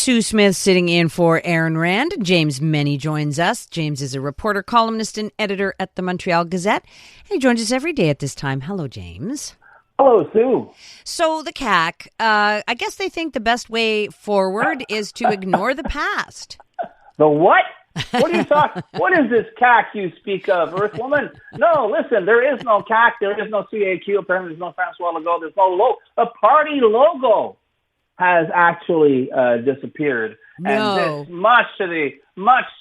Sue Smith sitting in for Aaron Rand. James Mennie joins us. James is a reporter, columnist, and editor at the Montreal Gazette. And he joins us every day at this time. Hello, James. Hello, Sue. So the CAQ, I guess they think the best way forward is to ignore the past. The what? What are you talking? What is this CAQ you speak of, Earthwoman? No, listen, there is no CAQ. There is no CAQ. Apparently, there's no Francois Legault. There's no logo. The party logo has actually disappeared, No. and this much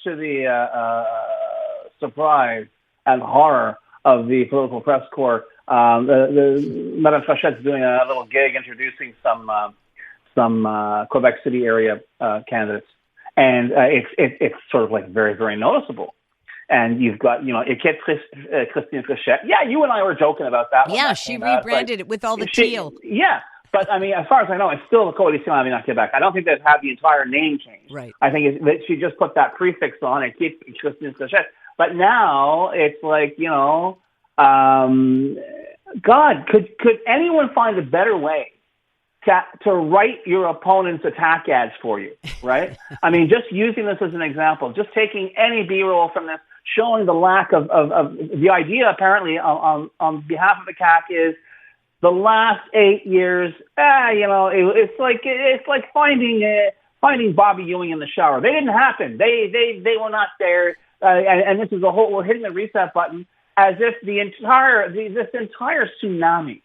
to the surprise and horror of the political press corps. Madame Frechette's doing a little gig introducing some Quebec City area candidates, and it's sort of like very, very noticeable. And you've got, Christine Frechette. Yeah, you and I were joking about that. Yeah, she rebranded it with all the teal. Yeah. But, I mean, as far as I know, it's still the Coalition Avenir Quebec. I don't think they've had the entire name changed. Right. I think that she just put that prefix on and keeps Christine Frechette. But now it's like, God, could anyone find a better way to write your opponent's attack ads for you, right? I mean, just using this as an example, just taking any B-roll from this, showing the lack of the idea apparently on behalf of the CAQ is, the last 8 years, it's like finding Bobby Ewing in the shower. They didn't happen. They were not there. And this is the whole. We're hitting the reset button as if this entire tsunami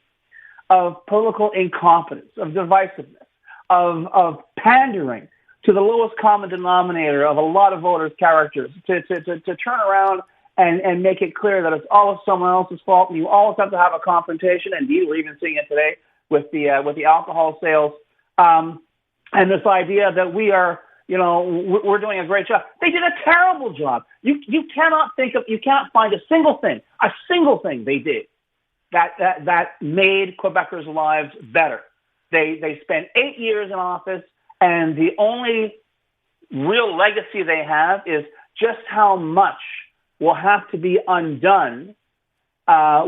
of political incompetence, of divisiveness, of pandering to the lowest common denominator of a lot of voters' characters to turn around and make it clear that it's all someone else's fault, and you always have to have a confrontation. Indeed, we're even seeing it today with the alcohol sales, and this idea that we are, we're doing a great job. They did a terrible job. You can't find a single thing they did that made Quebecers' lives better. They spent 8 years in office, and the only real legacy they have is just how much will have to be undone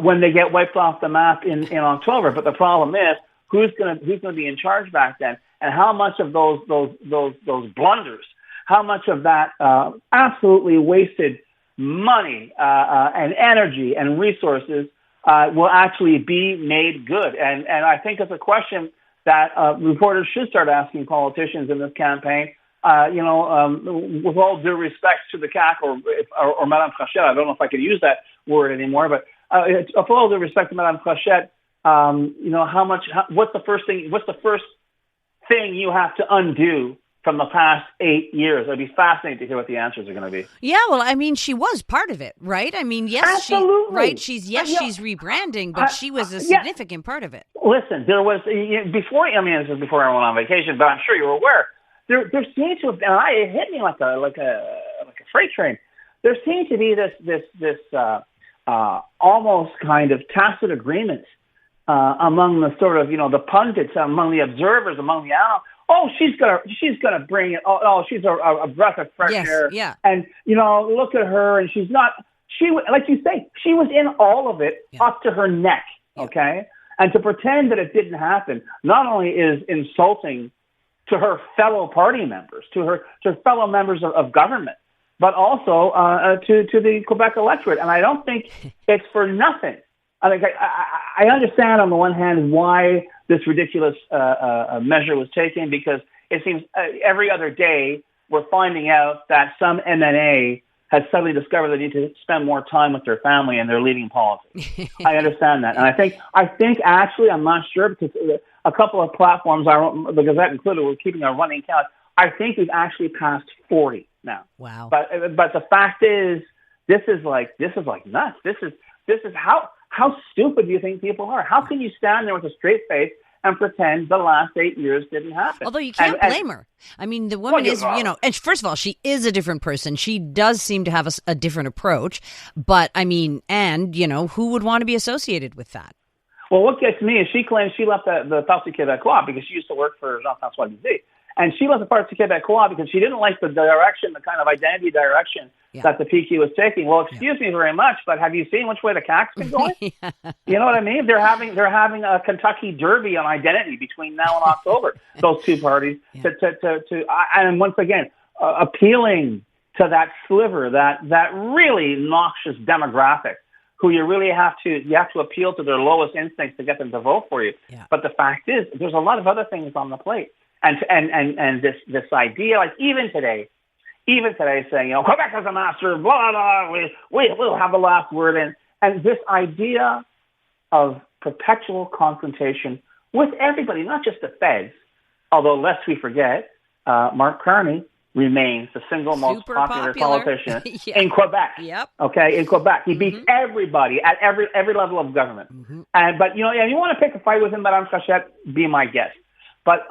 when they get wiped off the map in October. But the problem is, who's going to be in charge back then, and how much of those blunders, how much of that absolutely wasted money and energy and resources will actually be made good. And I think it's a question that reporters should start asking politicians in this campaign. With all due respect to the CAQ or Madame Frechette, I don't know if I can use that word anymore, but with all due respect to Madame Frechette, what's the first thing you have to undo from the past 8 years? I'd be fascinated to hear what the answers are going to be. Yeah, well, I mean, she was part of it, right? I mean, yes, absolutely. She's rebranding, but she was a significant part of it. Listen, there was before. I mean, this was before I went on vacation, but I'm sure you were aware. There seemed to have been, it hit me like a freight train. There seemed to be this almost kind of tacit agreement among the sort of the pundits, among the observers, among the analysts. Oh, she's gonna bring it. Oh, she's a breath of fresh air. Yeah. And look at her, and she's not. Like you say, she was in all of it up to her neck. Okay, and to pretend that it didn't happen not only is insulting to her fellow party members, to her fellow members of government, but also to the Quebec electorate. And I don't think it's for nothing. I understand on the one hand why this ridiculous measure was taken, because it seems every other day we're finding out that some MNA has suddenly discovered they need to spend more time with their family and they're leaving politics. I understand that. And I think actually, I'm not sure, because a couple of platforms, the Gazette included, we're keeping a running count. I think we've actually passed 40 now. Wow. But the fact is, this is like nuts. This is how stupid do you think people are? How can you stand there with a straight face and pretend the last 8 years didn't happen? Although you can't blame her. I mean, the woman is, and first of all, she is a different person. She does seem to have a different approach. But I mean, and who would want to be associated with that? Well, what gets me is she claims she left the Parti Québécois because she used to work for Jean-François Lisée. And she wasn't part of Quebecois because she didn't like the direction, the kind of identity direction that the PQ was taking. Well, excuse me very much, but have you seen which way the CAQ's been going? You know what I mean? They're having a Kentucky Derby on identity between now and October. Those two parties and once again appealing to that sliver, that really noxious demographic, who you really have to appeal to their lowest instincts to get them to vote for you. Yeah. But the fact is, there's a lot of other things on the plate, and this idea, like even today saying, you know, Quebec is a master, blah blah, we'll have the last word, and this idea of perpetual confrontation with everybody, not just the feds, although lest we forget, Mark Carney remains the single most popular politician in Quebec. Yep. Okay, in Quebec, he beats everybody at every level of government. But you know, you want to pick a fight with him, Madame Crochet, be my guest. But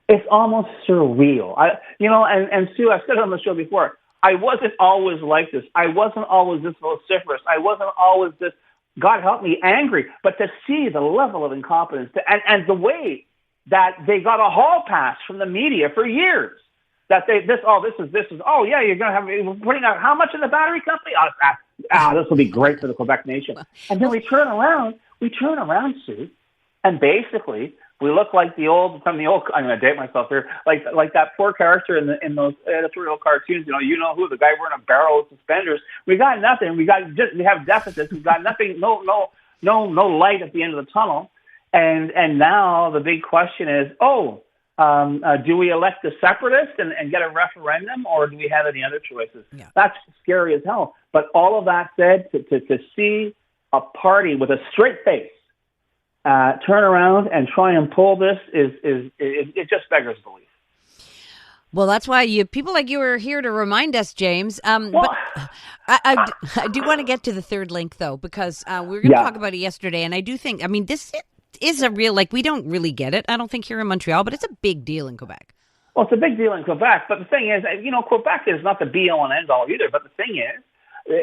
it's almost surreal. And Sue, I've said it on the show before. I wasn't always like this. I wasn't always this vociferous. I wasn't always this, God help me, angry. But to see the level of incompetence and the way that they got a hall pass from the media for years. That you're going to have, putting out how much in the battery company? This will be great for the Quebec nation. And then we turn around, Sue, and basically we look like the old, I'm going to date myself here, like that poor character in those editorial cartoons, you know who, the guy wearing a barrel with suspenders. We got nothing. We have deficits. We've got nothing, no light at the end of the tunnel. And now the big question is, do we elect the separatists and get a referendum, or do we have any other choices? Yeah. That's scary as hell. But all of that said, to see a party with a straight face turn around and try and pull this it just beggars belief. Well, that's why people like you are here to remind us, James. But I do want to get to the third link, though, because we were going to talk about it yesterday, and I do think, this is a real, we don't really get it, I don't think, here in Montreal, but it's a big deal in Quebec. Well, it's a big deal in Quebec, but the thing is, Quebec is not the be-all and end-all either, but the thing is,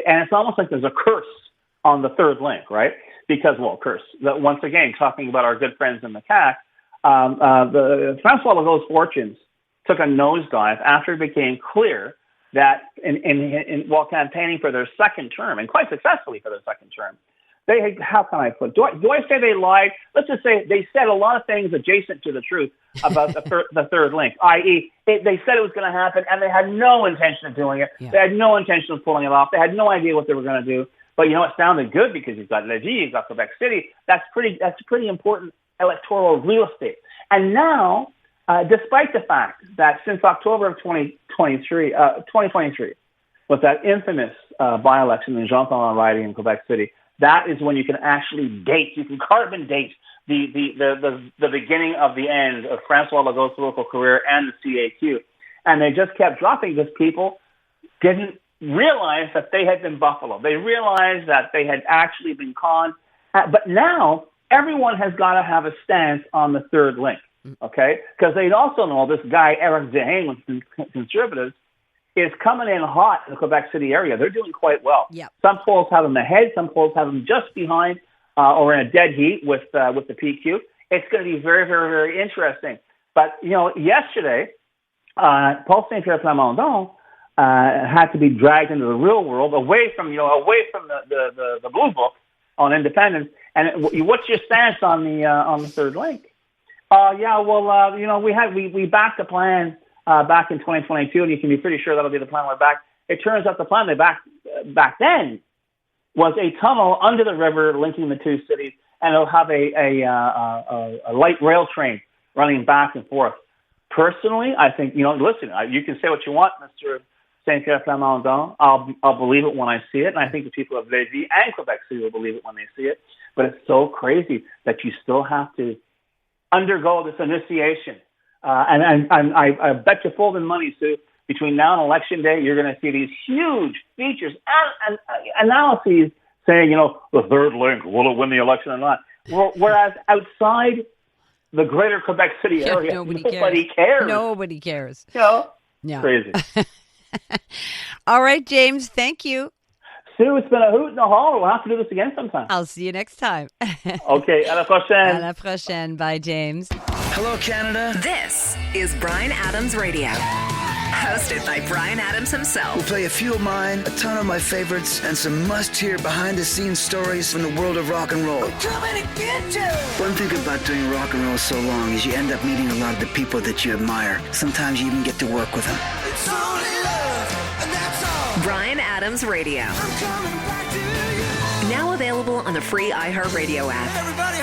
and it's almost like there's a curse on the third link, right? Because, once again, talking about our good friends in the CAQ, the François Legault's fortunes took a nosedive after it became clear that while campaigning for their second term, and quite successfully for their second term, how can I put? Do I say they lied? Let's just say they said a lot of things adjacent to the truth about the third link, i.e., they said it was going to happen, and they had no intention of doing it. Yeah. They had no intention of pulling it off. They had no idea what they were going to do. But it sounded good because you've got Lévis, you've got Quebec City. That's pretty important electoral real estate. And now, despite the fact that since October of 2023, with that infamous by-election in Jean-Paul riding in Quebec City, that is when you can actually date, you can carbon date the beginning of the end of François Legault's political career and the CAQ. And they just kept dropping because people didn't realize that they had been buffaloed. They realized that they had actually been conned. But now everyone has got to have a stance on the third link, okay? Because they also know this guy, Eric Dehane, with Conservatives, is coming in hot in the Quebec City area. They're doing quite well. Yep. Some polls have them ahead. Some polls have them just behind or in a dead heat with the PQ. It's going to be very, very, very interesting. But, yesterday, Paul Saint-Pierre Plamondon had to be dragged into the real world, away from the blue book on independence. And what's your stance on the third link? We backed the plan back in 2022, and you can be pretty sure that'll be the plan we're back. It turns out the plan they back then was a tunnel under the river linking the two cities, and it'll have a light rail train running back and forth. Personally, I think, listen, you can say what you want, Mr. Saint-Pierre Plamondon. I'll believe it when I see it, and I think the people of Lévis and Quebec City will believe it when they see it. But it's so crazy that you still have to undergo this initiation. And I bet you folding money, Sue, between now and Election Day, you're going to see these huge features and analyses saying, the third link, will it win the election or not? Whereas outside the greater Quebec City area, nobody cares. Nobody cares. Yeah. Crazy. All right, James, thank you. Sue, it's been a hoot and a holler. We'll have to do this again sometime. I'll see you next time. Okay, à la prochaine. À la prochaine. Bye, James. Hello, Canada. This is Bryan Adams Radio. Hosted by Bryan Adams himself. We'll play a few of mine, a ton of my favorites, and some must-hear behind-the-scenes stories from the world of rock and roll. One thing about doing rock and roll so long is you end up meeting a lot of the people that you admire. Sometimes you even get to work with them. It's only love, and that's all. Bryan Adams Radio. I'm coming back to you. Now available on the free iHeartRadio app. Everybody